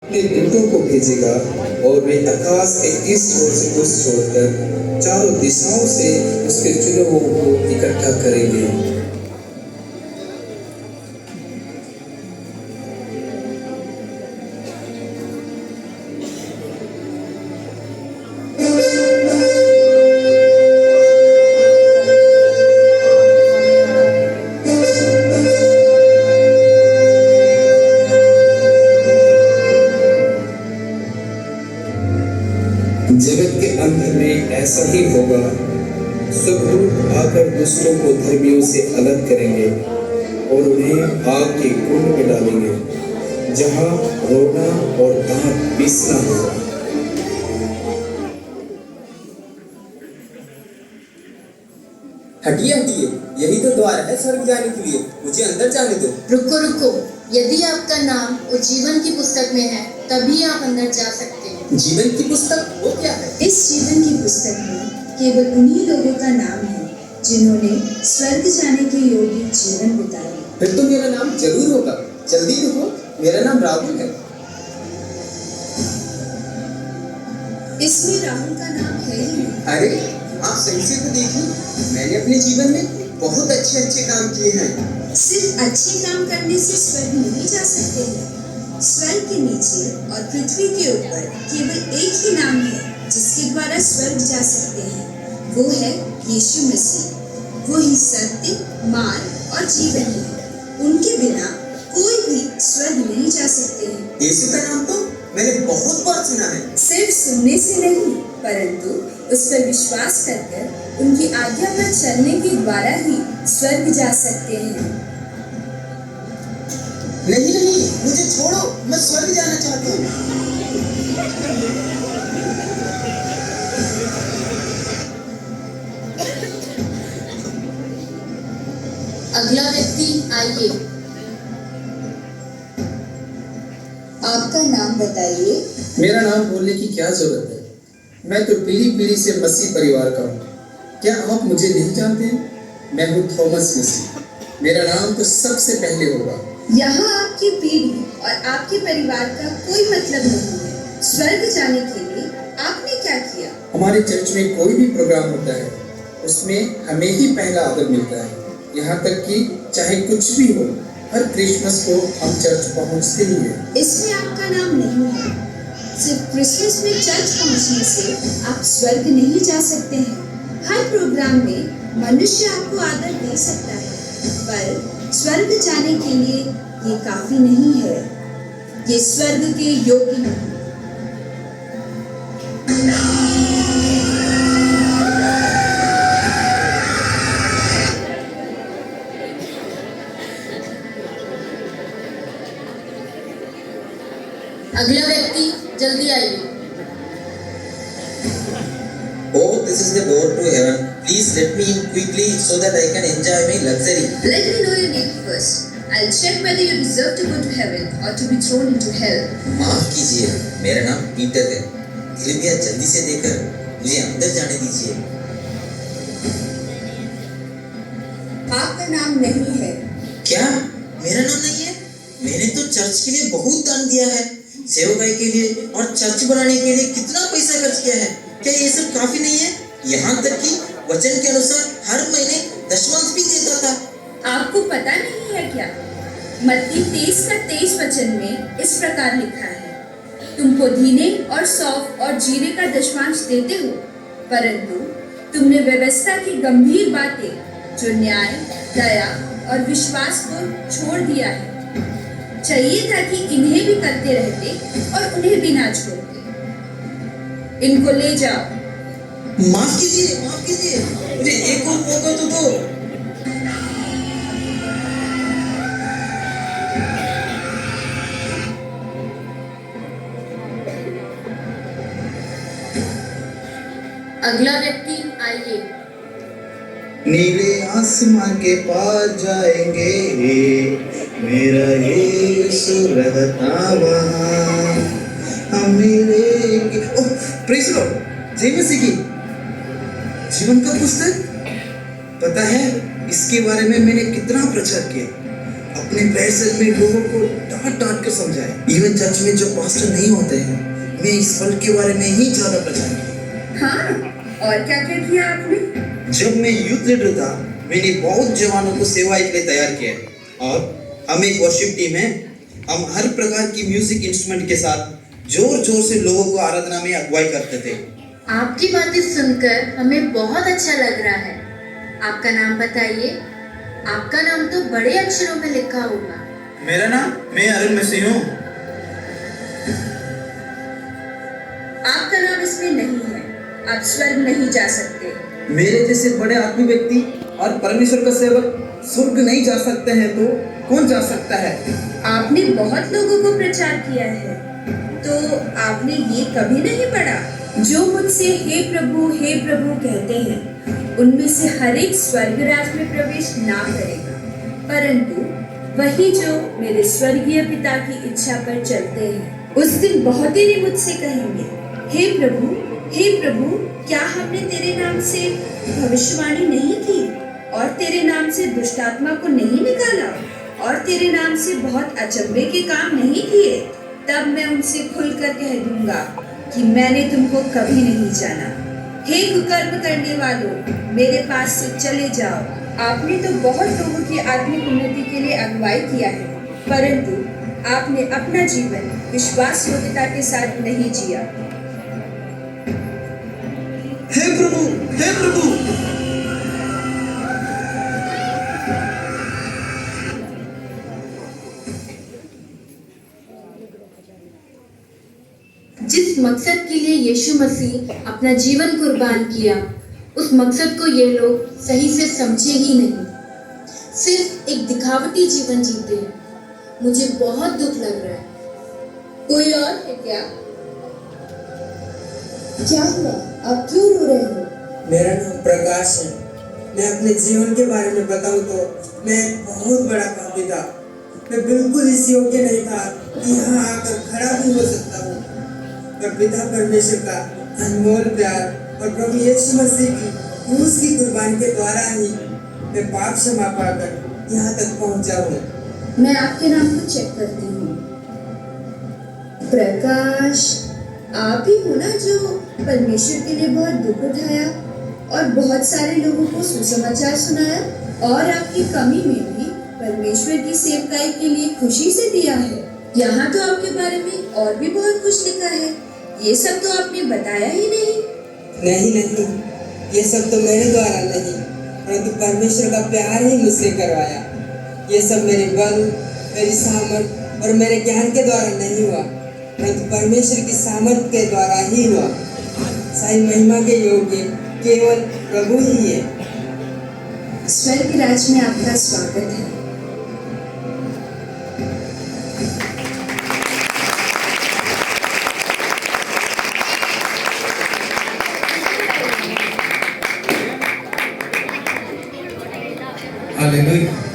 अपने दूतों को भेजेगा और वे आकाश के इस ओर से उस ओर तक चारों दिशाओं से उसके चुने हुओं को इकट्ठा करेंगे। जगत के अंत में ऐसा ही होगा। स्वर्गदूत आकर दुष्टों को धर्मियों से अलग करेंगे और उन्हें आग के कुंड में डालेंगे, जहां रोना और दांत पीसना होगा। हटिए हटिए, यही तो द्वार है स्वर्ग जाने के लिए, मुझे अंदर जाने दो। रुको रुको, यदि आपका नाम उज्जीवन की पुस्तक में है तभी आप अंदर जा सकते हैं। जीवन की पुस्तक वो क्या है? इस जीवन की पुस्तक में केवल उन्हीं लोगों का नाम है जिन्होंने स्वर्ग जाने के योग्य जीवन बिताया। फिर तो मेरा नाम जरूर होगा। जल्दी लिखो, मेरा नाम राहुल है। इसमें राहुल का नाम है ही नहीं। अरे आप सही से तो देखिए, मैंने अपने जीवन में बहुत अच्छे काम किए हैं। सिर्फ अच्छे काम करने से स्वर्ग नहीं जा सकते हैं। स्वर्ग के नीचे और पृथ्वी के ऊपर केवल एक ही नाम है जिसके द्वारा स्वर्ग जा सकते हैं, वो है यीशु मसीह। वो ही सत्य, मार्ग और जीवन है। उनके बिना कोई भी स्वर्ग नहीं जा सकते हैं। यीशु का नाम तो मैंने बहुत बार सुना है। सिर्फ सुनने से नहीं, परंतु उस पर विश्वास कर उनकी आज्ञा पर चलने के द्वारा ही स्वर्ग जा सकते हैं। नहीं नहीं, मुझे छोड़ो, मैं स्वर्ग जाना चाहता हूँ। अगला व्यक्ति आइए। आपका नाम बताइए। मेरा नाम बोलने की क्या जरूरत है? मैं तो पीढ़ी पीढ़ी से मसीह परिवार का हूँ। क्या आप मुझे नहीं जानते? मैं हूँ थॉमस मसीह। मेरा नाम तो सबसे पहले होगा। यहाँ आपकी पीढ़ी और आपके परिवार का कोई मतलब नहीं है। स्वर्ग जाने के लिए आपने क्या किया? हमारे चर्च में कोई भी प्रोग्राम होता है, उसमें हमें ही पहला आदर मिलता है। यहाँ तक कि चाहे कुछ भी हो, हर क्रिसमस को हम चर्च पहुँचते ही हैं। इसमें आपका नाम नहीं है। सिर्फ क्रिसमस में चर्च पहुँचने से आप स्वर्ग नहीं जा सकते हैं। हर प्रोग्राम में मनुष्य आपको आदर दे सकता है, पर स्वर्ग जाने के लिए ये काफी नहीं है। ये स्वर्ग के योग्य नहीं। अगला व्यक्ति जल्दी आइए। Oh, this is the door to heaven. Please let me in quickly so that I can enjoy my luxury. Let me know your name first. I'll check whether you deserve to go to heaven or to be thrown into hell. माफ कीजिए, मेरा नाम Peter है। कृपया जल्दी से देकर मुझे अंदर जाने दीजिए। आपका नाम नहीं है। क्या मेरा नाम नहीं है? मैंने तो चर्च के लिए बहुत दान दिया है, सेवकाई के लिए और चर्च बनाने के लिए कितना पैसा खर्च किया है। क्या ये सब काफी नहीं है? यहाँ तक कि वचन के अनुसार हर महीने दशमांश भी देता था। आपको पता नहीं है क्या? मत्ती 23 वचन में इस प्रकार लिखा है, तुम पुदीने और सौंफ और जीरे का दशमांश देते हो, परंतु तुमने व्यवस्था की गंभीर बातें जो न्याय, दया और विश्वास को छोड़ दिया है। चाहिए था कि इन्हें भी करते रहते और उन्हें भी ना छोड़ते। इनको ले जाओ। माफ कीजिए, मुझे एक और मौका तो दो। अगला व्यक्ति आइए। नीले आसमां के पार जाएंगे, मेरा यीशु रहता वहाँ, हम मिलेंगे। ओह, प्रेज़ लॉर्ड, जय मसीह की। जीवन का पुस्तक, पता है इसके बारे में मैंने कितना प्रचार किया। अपने पैसे में लोगों को डांट डांट कर समझाए। इवन चर्च में जो पास्टर नहीं होते हैं, मैं इस पल के बारे में ही ज्यादा प्रचार किया। हाँ, और क्या क्या किया आपने? जब मैं यूथ लीडर था, मैंने बहुत जवानों को सेवा के लिए तैयार किया और हम एक वर्शिप टीम है। हम हर प्रकार की म्यूजिक इंस्ट्रूमेंट के साथ जोर जोर से लोगों को आराधना में अगुवाई करते थे। आपकी बातें सुनकर हमें बहुत अच्छा लग रहा है। आपका नाम बताइए। आपका नाम तो बड़े अक्षरों में लिखा होगा। मेरा नाम, मैं अरुण मसीह हूँ। आपका नाम इसमें नहीं है। आप स्वर्ग नहीं जा सकते। मेरे जैसे बड़े आत्मिक व्यक्ति और परमेश्वर का सेवक स्वर्ग नहीं जा सकते हैं तो कौन जा सकता है? आपने बहुत लोगों को प्रचार किया है, तो आपने ये कभी नहीं पढ़ा, जो मुझसे हे प्रभु कहते हैं, उनमें से हर एक स्वर्ग राज में प्रवेश ना करेगा, परंतु वही जो मेरे स्वर्गीय पिता की इच्छा पर चलते हैं। उस दिन बहुत ही मुझसे कहेंगे, हे प्रभु, क्या हमने तेरे नाम से भविष्यवाणी नहीं की और तेरे नाम से दुष्ट आत्मा को नहीं निकाला और तेरे नाम से बहुत अचंभे के काम नहीं किए? तब मैं उनसे खुलकर कह दूंगा कि मैंने तुमको कभी नहीं जाना। हे कुकर्म करने वालों, मेरे पास से चले जाओ। आपने तो बहुत लोगों की आत्मिक उन्नति के लिए अगुवाई किया है, परंतु आपने अपना जीवन विश्वास योग्यता के साथ नहीं जिया। हे प्रभु, हे प्रभु। जिस मकसद के लिए यीशु मसीह अपना जीवन कुर्बान किया, उस मकसद को ये लोग सही से समझे ही नहीं, सिर्फ एक दिखावटी जीवन जीते हैं। मुझे बहुत दुख लग रहा है। कोई और है क्या? क्या हुआ? आप क्यों रो रहे हो? मेरा नाम प्रकाश है। मैं अपने जीवन के बारे में बताऊं तो मैं बहुत बड़ा पापी था। मैं बिल्कुल इस योग्य नहीं था कि यहाँ आकर खड़ा भी हो सकता हूँ। मैं पिता परमेश्वर का अनमोल प्यार और प्रभु यीशु मसीह की क्रूस की कुर्बानी के द्वारा ही मैं पाप क्षमा पाकर यहाँ तक पहुँचा हूँ। मैं आपके नाम को चेक करती हूँ। प्रकाश, आप ही हो ना जो परमेश्वर के लिए बहुत दुख उठाया और बहुत सारे लोगों को सुसमाचार सुनाया और आपकी कमी में भी परमेश्वर की सेवकाई के लिए खुशी से दिया है। यहाँ तो आपके बारे में और भी बहुत कुछ लिखा है, ये सब तो आपने बताया ही नहीं। नहीं, ये सब तो मेरे द्वारा नहीं, परंतु परमेश्वर का प्यार ही मुझसे करवाया। ये सब मेरे बल, मेरी सामर्थ और मेरे ज्ञान के द्वारा नहीं हुआ, परंतु परमेश्वर की सामर्थ के द्वारा ही हुआ। सारी महिमा के योग्य केवल प्रभु ही है। स्वर्ग राज में आपका स्वागत है। हालेलुया।